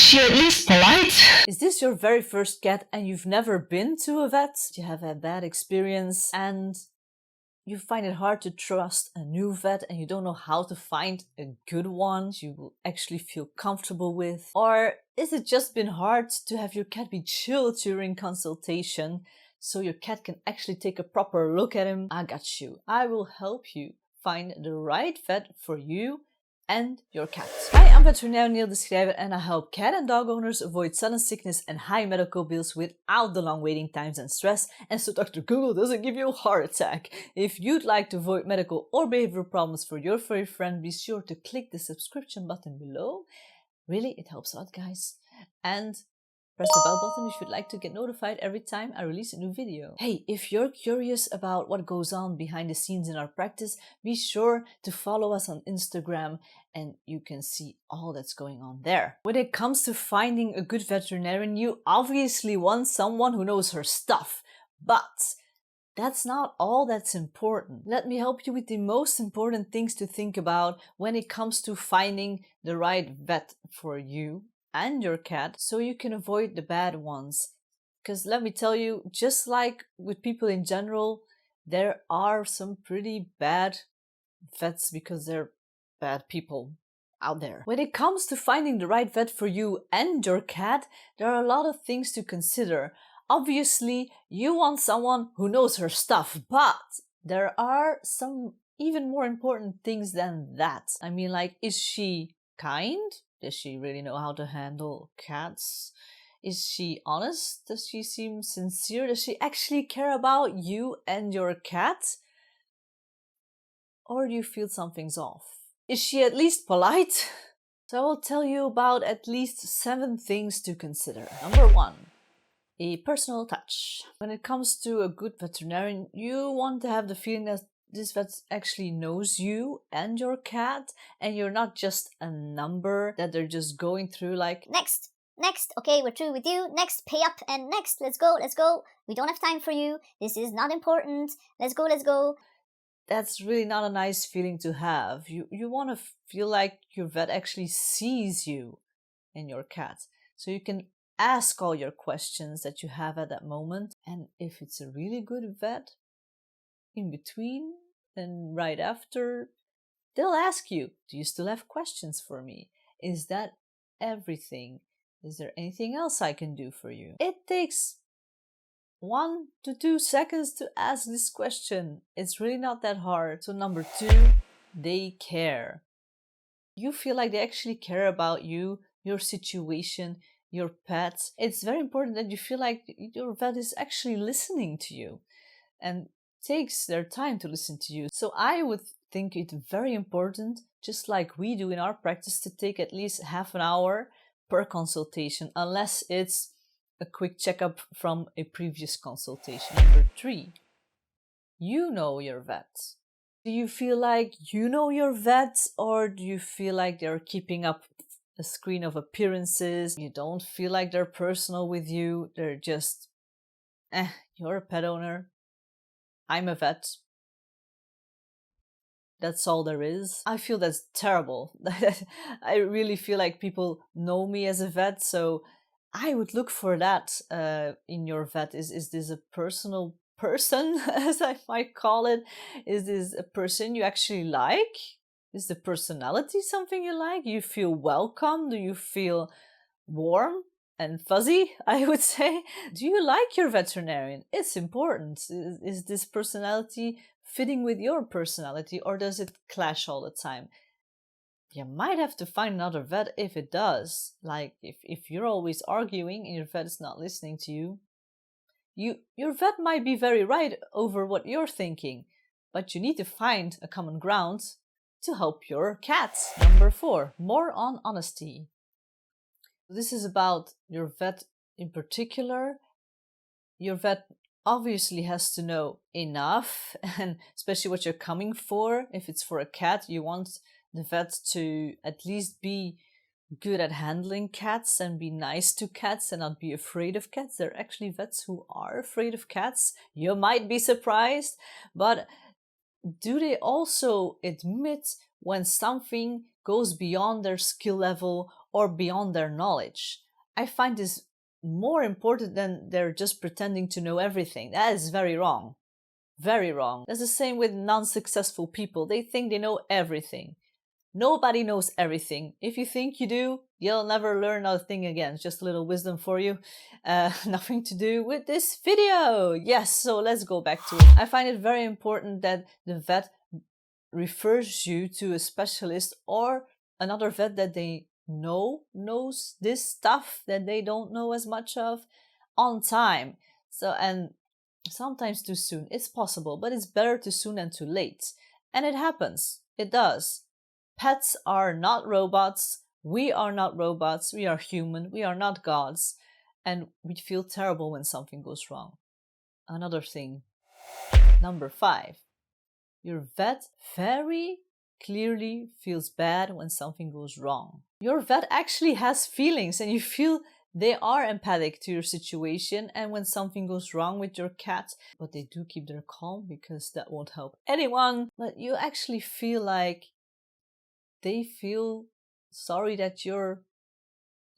she at least polite? Is this your very first cat and you've never been to a vet? You have a bad experience and you find it hard to trust a new vet and you don't know how to find a good one you will actually feel comfortable with? Or is it just been hard to have your cat be chill during consultation so your cat can actually take a proper look at him? I got you. I will help you find the right vet for you and your cat. Hi, I'm veterinarian Nele de Schrijver and I help cat and dog owners avoid sudden sickness and high medical bills without the long waiting times and stress, and so Dr. Google doesn't give you a heart attack. If you'd like to avoid medical or behavioral problems for your furry friend, be sure to click the subscription button below. Really, it helps a lot, guys. And press the bell button if you'd like to get notified every time I release a new video. Hey, if you're curious about what goes on behind the scenes in our practice, be sure to follow us on Instagram and you can see all that's going on there. When it comes to finding a good veterinarian, you obviously want someone who knows her stuff, but that's not all that's important. Let me help you with the most important things to think about when it comes to finding the right vet for you and your cat so you can avoid the bad ones. Because let me tell you, just like with people in general, there are some pretty bad vets because they're bad people out there. When it comes to finding the right vet for you and your cat, there are a lot of things to consider. Obviously, you want someone who knows her stuff, but there are some even more important things than that. I mean, like, is she kind? Does she really know how to handle cats? Is she honest? Does she seem sincere? Does she actually care about you and your cat? Or do you feel something's off? Is she at least polite? So I will tell you about at least 7 things to consider. Number 1. A personal touch. When it comes to a good veterinarian, you want to have the feeling that this vet actually knows you and your cat, and you're not just a number that they're just going through like, next, okay, we're through with you, next, pay up, and next, let's go, we don't have time for you, this is not important, let's go. That's really not a nice feeling to have. You want to feel like your vet actually sees you and your cat, so you can ask all your questions that you have at that moment. And if it's a really good vet, in between and right after, they'll ask you, do you still have questions for me? Is that everything? Is there anything else I can do for you? It takes 1 to 2 seconds to ask this question. It's really not that hard. So number 2, they care. You feel like they actually care about you, your situation, your pets. It's very important that you feel like your vet is actually listening to you and takes their time to listen to you. So I would think it very important, just like we do in our practice, to take at least half an hour per consultation, unless it's a quick checkup from a previous consultation. Number 3, you know your vet. Do you feel like you know your vet, or do you feel like they're keeping up a screen of appearances? You don't feel like they're personal with you. They're just, you're a pet owner. I'm a vet. That's all there is. I feel that's terrible. I really feel like people know me as a vet, so I would look for that in your vet. Is this a personal person, as I might call it? Is this a person you actually like? Is the personality something you like? Do you feel welcome? Do you feel warm and fuzzy, I would say? Do you like your veterinarian? It's important. Is this personality fitting with your personality, or does it clash all the time? You might have to find another vet if it does. Like if you're always arguing and your vet is not listening to you, your vet might be very right over what you're thinking, but you need to find a common ground to help your cat. Number 4, more on honesty. This is about your vet in particular. Your vet obviously has to know enough, and especially what you're coming for. If it's for a cat, you want the vet to at least be good at handling cats and be nice to cats and not be afraid of cats. There are actually vets who are afraid of cats. You might be surprised, but do they also admit when something goes beyond their skill level or beyond their knowledge. I find this more important than they're just pretending to know everything. That is very wrong. Very wrong. That's the same with non-successful people. They think they know everything. Nobody knows everything. If you think you do, you'll never learn a thing again. It's just a little wisdom for you. Nothing to do with this video. Yes, so let's go back to it. I find it very important that the vet refers you to a specialist or another vet that they knows this stuff that they don't know as much of on time. So, and sometimes too soon. It's possible, but it's better too soon than too late. And it happens. It does. Pets are not robots. We are not robots. We are human. We are not gods. And we feel terrible when something goes wrong. Another thing. Number 5. Your vet very clearly feels bad when something goes wrong. Your vet actually has feelings and you feel they are empathic to your situation and when something goes wrong with your cat, but they do keep their calm because that won't help anyone. But you actually feel like they feel sorry that you're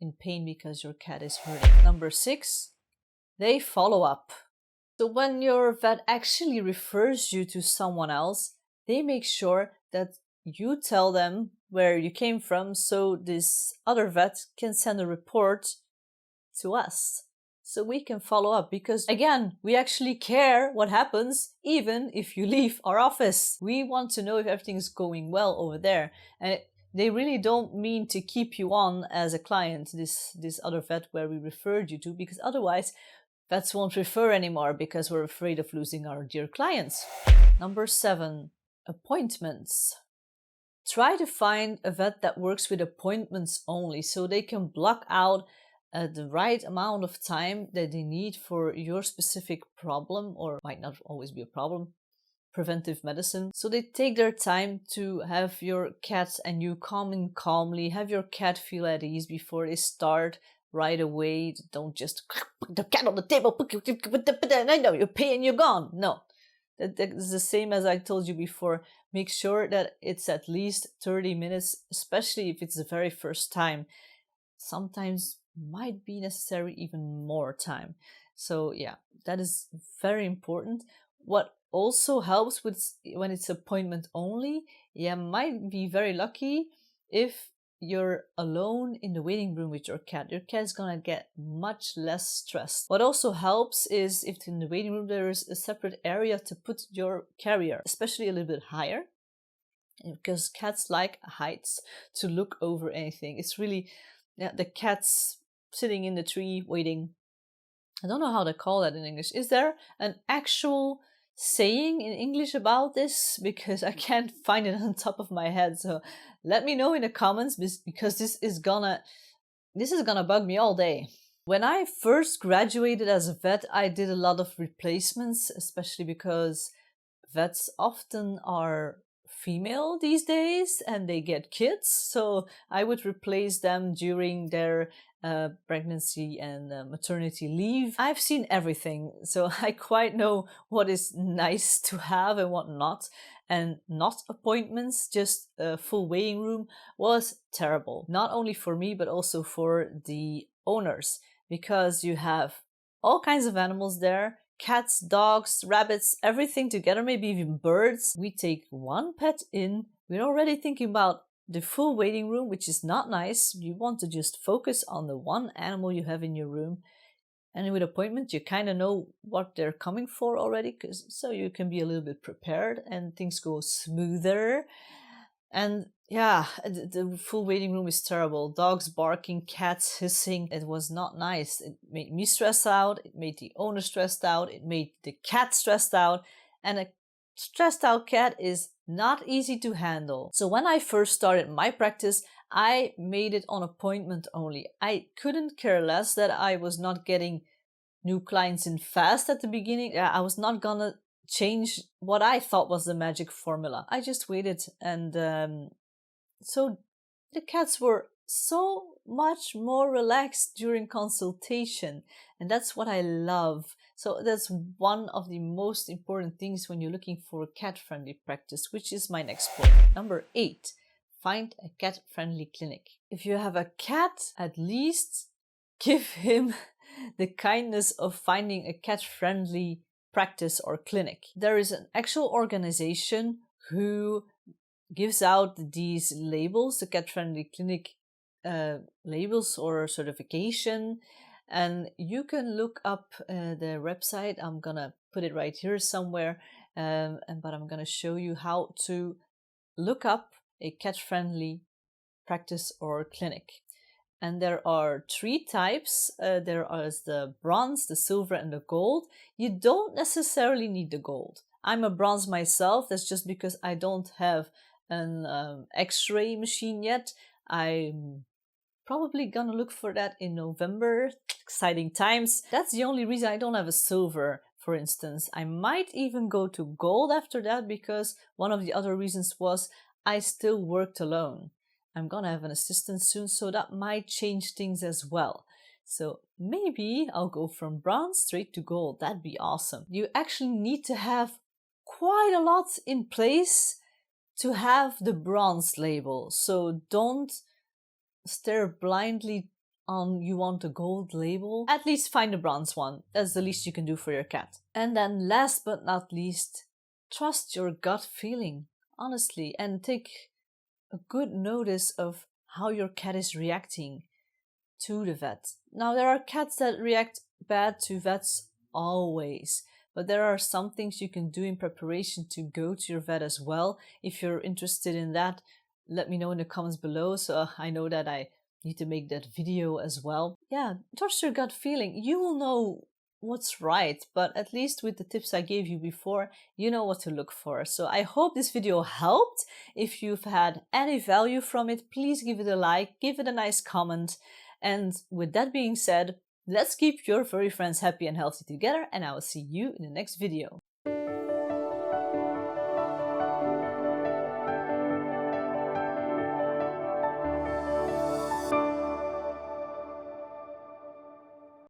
in pain because your cat is hurting. Number 6, they follow up. So when your vet actually refers you to someone else, they make sure that you tell them where you came from so this other vet can send a report to us so we can follow up, because again, we actually care what happens even if you leave our office. We want to know if everything's going well over there, and they really don't mean to keep you on as a client, this other vet where we referred you to, because otherwise vets won't refer anymore because we're afraid of losing our dear clients. Number 7, appointments. Try to find a vet that works with appointments only so they can block out the right amount of time that they need for your specific problem, or might not always be a problem, preventive medicine. So they take their time to have your cat and you come in calmly, have your cat feel at ease before they start right away. Don't just put the cat on the table, I know you pay and you're gone. No, that is the same as I told you before. Make sure that it's at least 30 minutes, especially if it's the very first time. Sometimes might be necessary even more time. So yeah, that is very important. What also helps with when it's appointment only, you might be very lucky if you're alone in the waiting room with your cat. Your cat's gonna get much less stressed. What also helps is if in the waiting room there is a separate area to put your carrier, especially a little bit higher, because cats like heights to look over anything. It's really, yeah, the cat's sitting in the tree waiting. I don't know how to call that in English. Is there an actual saying in English about this? Because I can't find it on top of my head. So let me know in the comments, because this is gonna bug me all day. When I first graduated as a vet, I did a lot of replacements, especially because vets often are female these days and they get kids. So I would replace them during their pregnancy and maternity leave. I've seen everything, so I quite know what is nice to have and what not. And not appointments, just a full waiting room was terrible. Not only for me, but also for the owners, because you have all kinds of animals there. Cats, dogs, rabbits, everything together, maybe even birds. We take one pet in, we're already thinking about the full waiting room, which is not nice. You want to just focus on the one animal you have in your room. And with appointment, you kind of know what they're coming for already, so you can be a little bit prepared and things go smoother. And yeah, the full waiting room is terrible. Dogs barking, cats hissing. It was not nice. It made me stressed out. It made the owner stressed out. It made the cat stressed out. And a stressed out cat is not easy to handle. So when I first started my practice, I made it on appointment only. I couldn't care less that I was not getting new clients in fast at the beginning. I was not gonna change what I thought was the magic formula. I just waited, and so the cats were so much more relaxed during consultation, and that's what I love. So that's one of the most important things when you're looking for a cat-friendly practice, which is my next point. Number 8, Find a cat-friendly clinic. If you have a cat, at least give him the kindness of finding a cat-friendly practice or clinic. There is an actual organization who gives out these labels, the cat-friendly clinic labels or certification, and you can look up their website. I'm gonna put it right here somewhere, but I'm gonna show you how to look up a cat-friendly practice or clinic. And there are 3 types. There is the bronze, the silver, and the gold. You don't necessarily need the gold. I'm a bronze myself. That's just because I don't have an X-ray machine yet. I'm probably gonna look for that in November. Exciting times. That's the only reason I don't have a silver, for instance. I might even go to gold after that, because one of the other reasons was I still worked alone. I'm gonna have an assistant soon, so that might change things as well. So maybe I'll go from bronze straight to gold. That'd be awesome. You actually need to have quite a lot in place to have the bronze label. So don't stare blindly on you want a gold label. At least find a bronze one. That's the least you can do for your cat. And then last but not least, trust your gut feeling, honestly, and take a good notice of how your cat is reacting to the vet. Now, there are cats that react bad to vets always, but there are some things you can do in preparation to go to your vet as well. If you're interested in that, let me know in the comments below, so I know that I need to make that video as well. Yeah, trust your gut feeling. You will know what's right, but at least with the tips I gave you before, you know what to look for. So I hope this video helped. If you've had any value from it, please give it a like, give it a nice comment. And with that being said, let's keep your furry friends happy and healthy together, and I will see you in the next video.